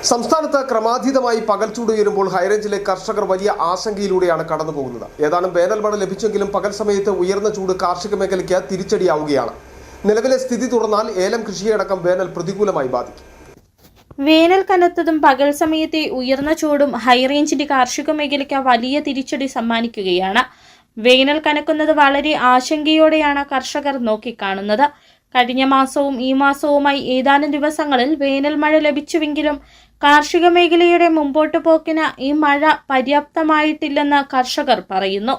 സംസ്ഥാനത്ത് ക്രമാതീതമായി പകൽച്ചൂട് ഉയരുമ്പോൾ ഹൈറേഞ്ചിലെ കർഷകർ വലിയ ആശങ്കയിലൂടെയാണ് കടന്നുപോകുന്നത്. ഏതാനും വേനൽ മഴ ലഭിച്ചെങ്കിലും പകൽ സമയത്ത് ഉയർന്ന ചൂട് കാർഷിക മേഖലയ്ക്ക് തിരിച്ചടിയാവുകയാണ്. നിലവിലെ സ്ഥിതി തുടർന്നാൽ ഏലം കൃഷിയടക്കം വേനൽ പ്രതികൂലമായി ബാധിക്കും. വേനൽ കനത്തതും പകൽ സമയത്തെ ഉയർന്ന ചൂടും ഹൈറേഞ്ചിന്റെ കാർഷിക മേഖലയ്ക്ക് വലിയ തിരിച്ചടി സമ്മാനിക്കുകയാണ്. വേനൽ കനക്കുന്നത് വളരെ ആശങ്കയോടെയാണ് കർഷകർ നോക്കിക്കാണുന്നത്. കഴിഞ്ഞ മാസവും ഈ മാസവുമായി ഏതാനും ദിവസങ്ങളിൽ വേനൽ മഴ ലഭിച്ചുവെങ്കിലും കാർഷിക മേഖലയുടെ മുമ്പോട്ട് പോക്കിന് ഈ മഴ പര്യാപ്തമായിട്ടില്ലെന്ന് കർഷകർ പറയുന്നു.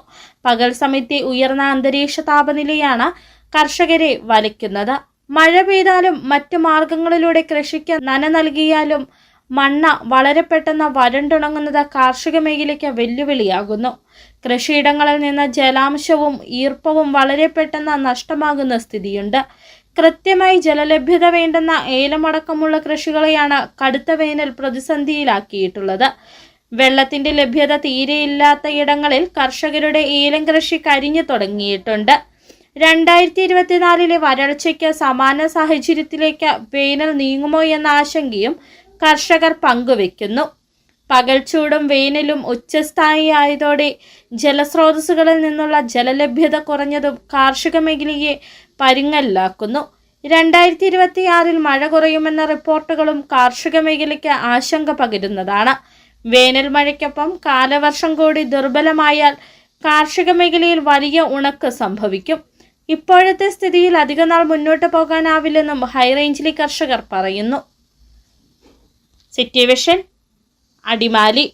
പകൽ സമയത്തെ ഉയർന്ന അന്തരീക്ഷ താപനിലയാണ് കർഷകരെ വലയ്ക്കുന്നത്. മഴ പെയ്താലും മറ്റു മാർഗങ്ങളിലൂടെ കൃഷിക്ക് നന നൽകിയാലും മണ്ണ് വളരെ പെട്ടെന്ന് വരണ്ടുണങ്ങുന്നത് കാർഷിക മേഖലയ്ക്ക് വെല്ലുവിളിയാകുന്നു. കൃഷിയിടങ്ങളിൽ നിന്ന് ജലാംശവും ഈർപ്പവും വളരെ പെട്ടെന്ന് നഷ്ടമാകുന്ന സ്ഥിതിയുണ്ട്. കൃത്യമായി ജലലഭ്യത വേണ്ടുന്ന ഏലമടക്കമുള്ള കൃഷികളെയാണ് കടുത്ത വേനൽ പ്രതിസന്ധിയിലാക്കിയിട്ടുള്ളത്. വെള്ളത്തിന്റെ ലഭ്യത തീരെയില്ലാത്ത ഇടങ്ങളിൽ കർഷകരുടെ ഏലം കൃഷി കരിഞ്ഞു തുടങ്ങിയിട്ടുണ്ട്. 2024 വരൾച്ചയ്ക്ക് സമാന സാഹചര്യത്തിലേക്ക് വേനൽ നീങ്ങുമോ എന്ന ആശങ്കയും കർഷകർ പങ്കുവെക്കുന്നു. പകൽച്ചൂടും വേനലും ഉച്ചസ്ഥായിയായതോടെ ജലസ്രോതസ്സുകളിൽ നിന്നുള്ള ജലലഭ്യത കുറഞ്ഞതും കാർഷിക മേഖലയെ പരുങ്ങലിലാക്കുന്നു. 2026 മഴ കുറയുമെന്ന റിപ്പോർട്ടുകളും കാർഷിക മേഖലയ്ക്ക് ആശങ്ക പകരുന്നതാണ്. വേനൽ മഴയ്ക്കൊപ്പം കാലവർഷം കൂടി ദുർബലമായാൽ കാർഷിക മേഖലയിൽ വലിയ ഉണക്ക് സംഭവിക്കും. ഇപ്പോഴത്തെ സ്ഥിതിയിൽ അധികനാൾ മുന്നോട്ട് പോകാനാവില്ലെന്നും ഹൈറേഞ്ചിലെ കർഷകർ പറയുന്നു. City vision, Adimali.